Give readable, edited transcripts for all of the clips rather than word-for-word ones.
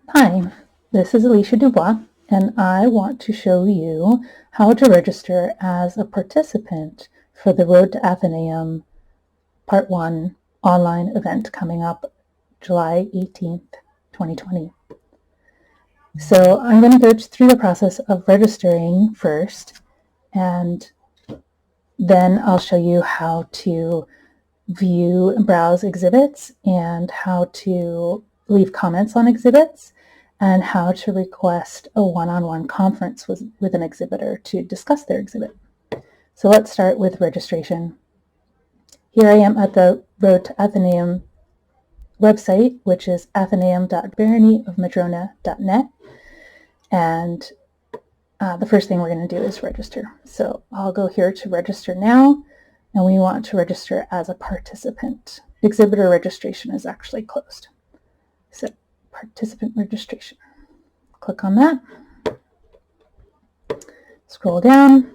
Hi, this is Alicia Dubois, and I want to show you how to register as a participant for the Road to Athenaeum Part 1 online event coming up July 18th, 2020. So I'm going to go through the process of registering first, and then I'll show you how to view and browse exhibits and how to leave comments on exhibits and how to request a one-on-one conference with an exhibitor to discuss their exhibit. So let's start with registration. Here I am at the Road to Athenaeum website, which is athenaeum.baronyofmadrona.net. And the first thing we're going to do is register. So I'll go here to register now, and we want to register as a participant. Exhibitor registration is actually closed. So participant registration. Click on that. Scroll down.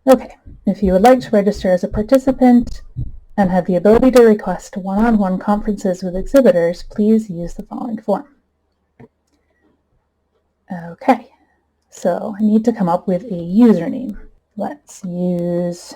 Okay, if you would like to register as a participant and have the ability to request one-on-one conferences with exhibitors, please use the following form. Okay, so I need to come up with a username. Let's use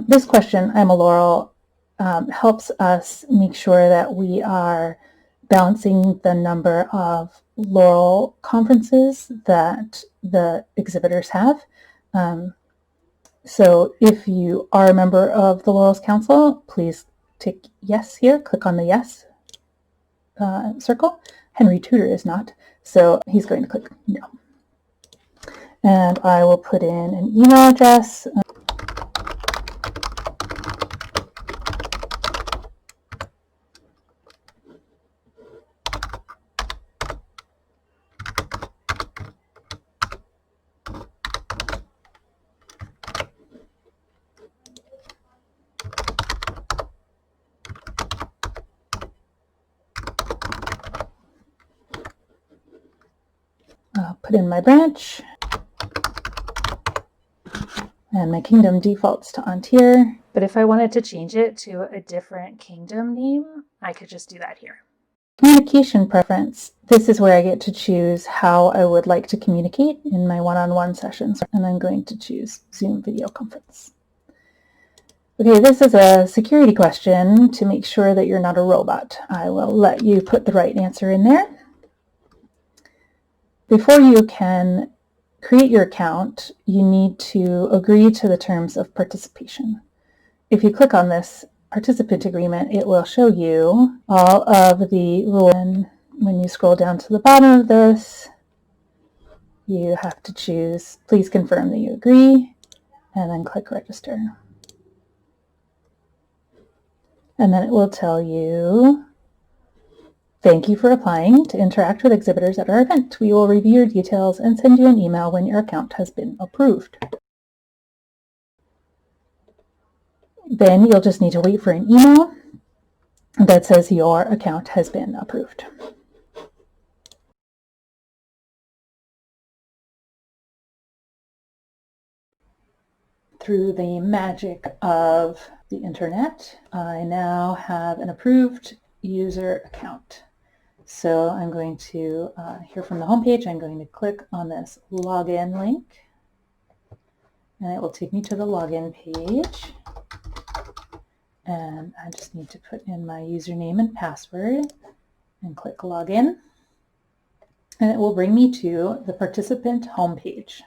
this question, I'm a Laurel, helps us make sure that we are balancing the number of Laurel conferences that the exhibitors have. So if you are a member of the Laurels Council, please tick yes here, click on the yes circle. Henry Tudor is not, so he's going to click no. And I will put in an email address. I'll put in my branch, and my kingdom defaults to Ontier. But if I wanted to change it to a different kingdom name, I could just do that here. Communication preference. This is where I get to choose how I would like to communicate in my one-on-one sessions, and I'm going to choose Zoom video conference. Okay, this is a security question to make sure that you're not a robot. I will let you put the right answer in there. Before you can create your account, you need to agree to the terms of participation. If you click on this participant agreement, it will show you all of the rules. And when you scroll down to the bottom of this, you have to choose, please confirm that you agree, and then click register. And then it will tell you, thank you for applying to interact with exhibitors at our event. We will review your details and send you an email when your account has been approved. Then you'll just need to wait for an email that says your account has been approved. Through the magic of the internet, I now have an approved user account. So I'm going to, here from the homepage, I'm going to click on this login link, and it will take me to the login page. And I just need to put in my username and password and click login. And it will bring me to the participant homepage.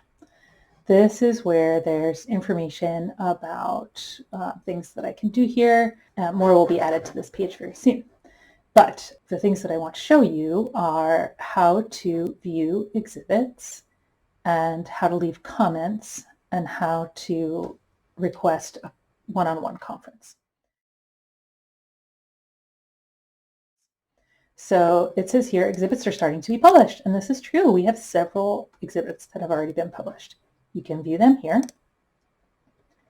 This is where there's information about things that I can do here. More will be added to this page very soon. But the things that I want to show you are how to view exhibits and how to leave comments and how to request a one-on-one conference. So it says here, exhibits are starting to be published. And this is true. We have several exhibits that have already been published. You can view them here.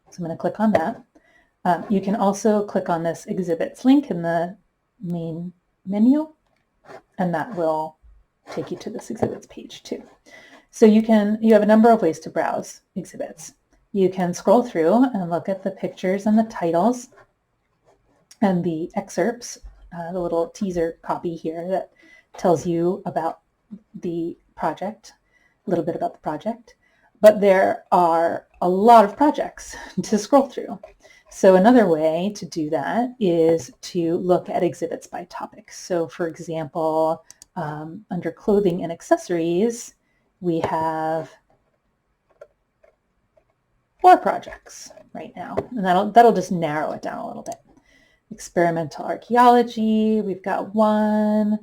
So I'm going to click on that. You can also click on this exhibits link in the main menu, and that will take you to this exhibits page too. So you have a number of ways to browse exhibits. You can scroll through and look at the pictures and the titles and the excerpts, the little teaser copy here that tells you about the project, a little bit about the project. But there are a lot of projects to scroll through. So another way to do that is to look at exhibits by topic. So for example, under clothing and accessories, we have 4 projects right now, and that'll just narrow it down a little bit. Experimental archaeology, we've got 1.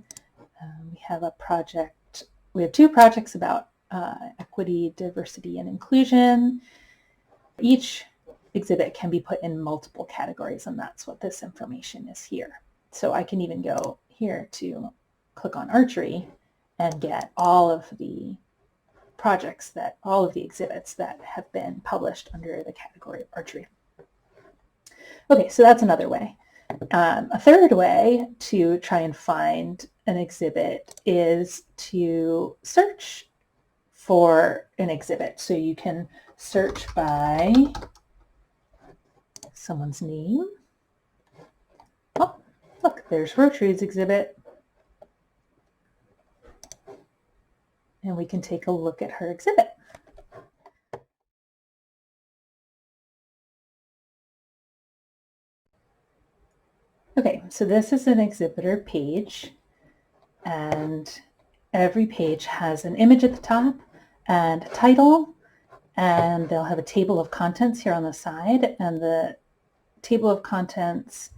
We have a project, we have 2 projects about equity, diversity, and inclusion. Each exhibit can be put in multiple categories, and that's what this information is here. So I can even go here to click on archery and get all of the projects all of the exhibits that have been published under the category of archery. Okay, so that's another way. A third way to try and find an exhibit is to search for an exhibit. So you can search by someone's name. Oh, look, there's Rotary's exhibit. And we can take a look at her exhibit. Okay, so this is an exhibitor page, and every page has an image at the top and a title, and they'll have a table of contents here on the side, and the table of contents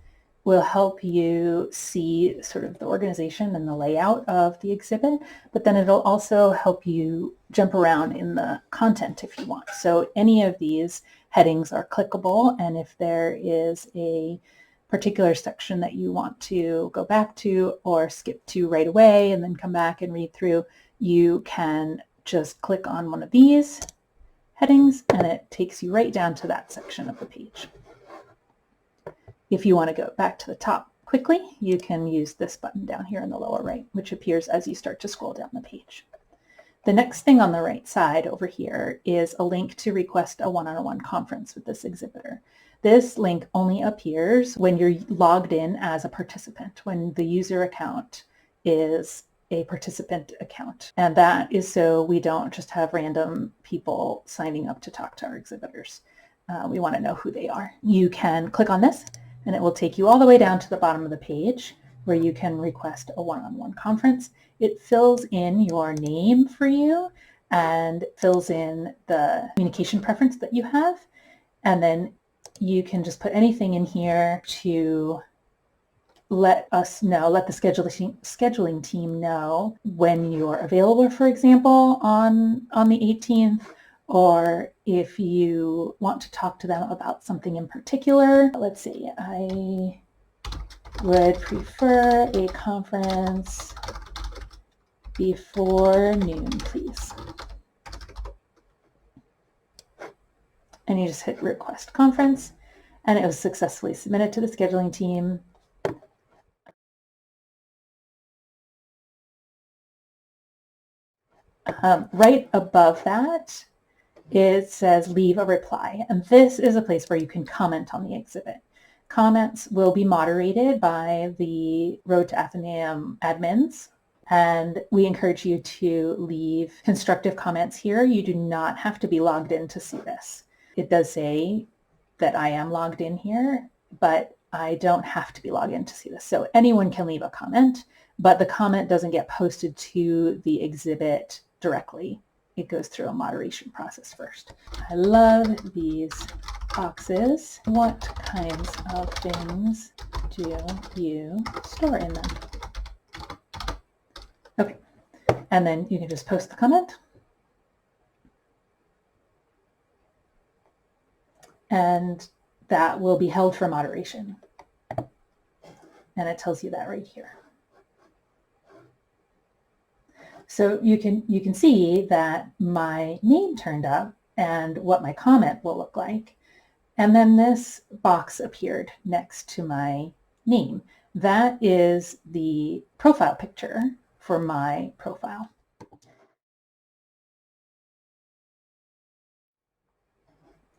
will help you see sort of the organization and the layout of the exhibit, but then it'll also help you jump around in the content if you want. So any of these headings are clickable, and if there is a particular section that you want to go back to or skip to right away and then come back and read through, you can just click on one of these headings and it takes you right down to that section of the page. If you want to go back to the top quickly, you can use this button down here in the lower right, which appears as you start to scroll down the page. The next thing on the right side over here is a link to request a one-on-one conference with this exhibitor. This link only appears when you're logged in as a participant, when the user account is a participant account. And that is so we don't just have random people signing up to talk to our exhibitors. We want to know who they are. You can click on this and it will take you all the way down to the bottom of the page where you can request a one-on-one conference. It fills in your name for you and fills in the communication preference that you have. And then you can just put anything in here to let us know, let the scheduling team know when you're available, for example, on the 18th, or if you want to talk to them about something in particular. Let's see, I would prefer a conference before noon, please. And you just hit request conference, and it was successfully submitted to the scheduling team. Right above that, it says leave a reply, and this is a place where you can comment on the exhibit. Comments will be moderated by the Road to Athenaeum admins, and we encourage you to leave constructive comments here. You do not have to be logged in to see this. It does say that I am logged in here, but I don't have to be logged in to see this. So anyone can leave a comment, but the comment doesn't get posted to the exhibit directly. It goes through a moderation process first. I love these boxes. What kinds of things do you store in them? Okay, and then you can just post the comment. And that will be held for moderation. And it tells you that right here. So you can see that my name turned up and what my comment will look like. And then this box appeared next to my name. That is the profile picture for my profile.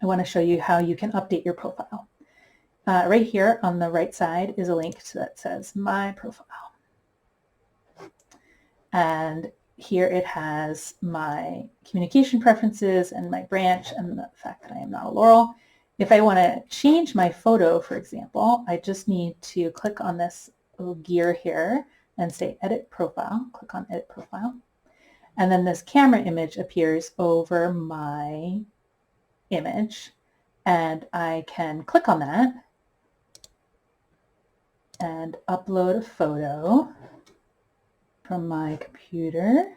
I want to show you how you can update your profile. Right here on the right side is a link that says My Profile. And here it has my communication preferences and my branch and the fact that I am not a Laurel. If I want to change my photo, for example, I just need to click on this little gear here and say Edit Profile. Click on Edit Profile. And then this camera image appears over my image. And I can click on that and upload a photo from my computer.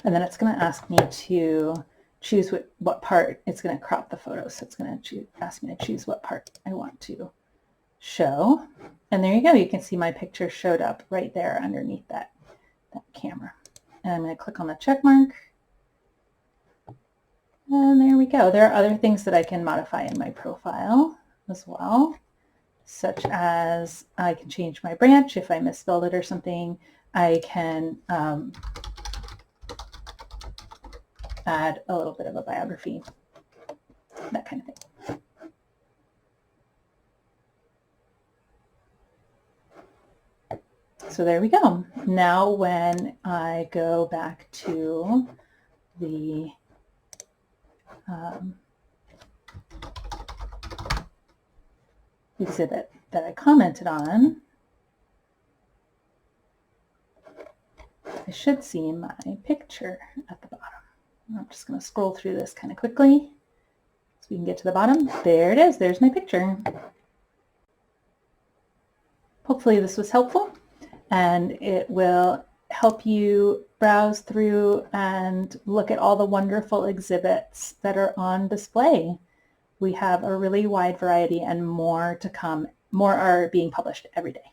And then it's going to ask me to choose what part. It's going to crop the photo, so it's going to ask me to choose what part I want to show. And there you go. You can see my picture showed up right there underneath that camera. And I'm going to click on the check mark. And there we go. There are other things that I can modify in my profile as well, such as I can change my branch if I misspelled it or something. I can add a little bit of a biography, that kind of thing. So there we go. Now when I go back to the exhibit that I commented on, I should see my picture at the bottom. I'm just going to scroll through this kind of quickly so we can get to the bottom. There it is. There's my picture. Hopefully this was helpful, and it will help you browse through and look at all the wonderful exhibits that are on display. We have a really wide variety, and more to come. More are being published every day.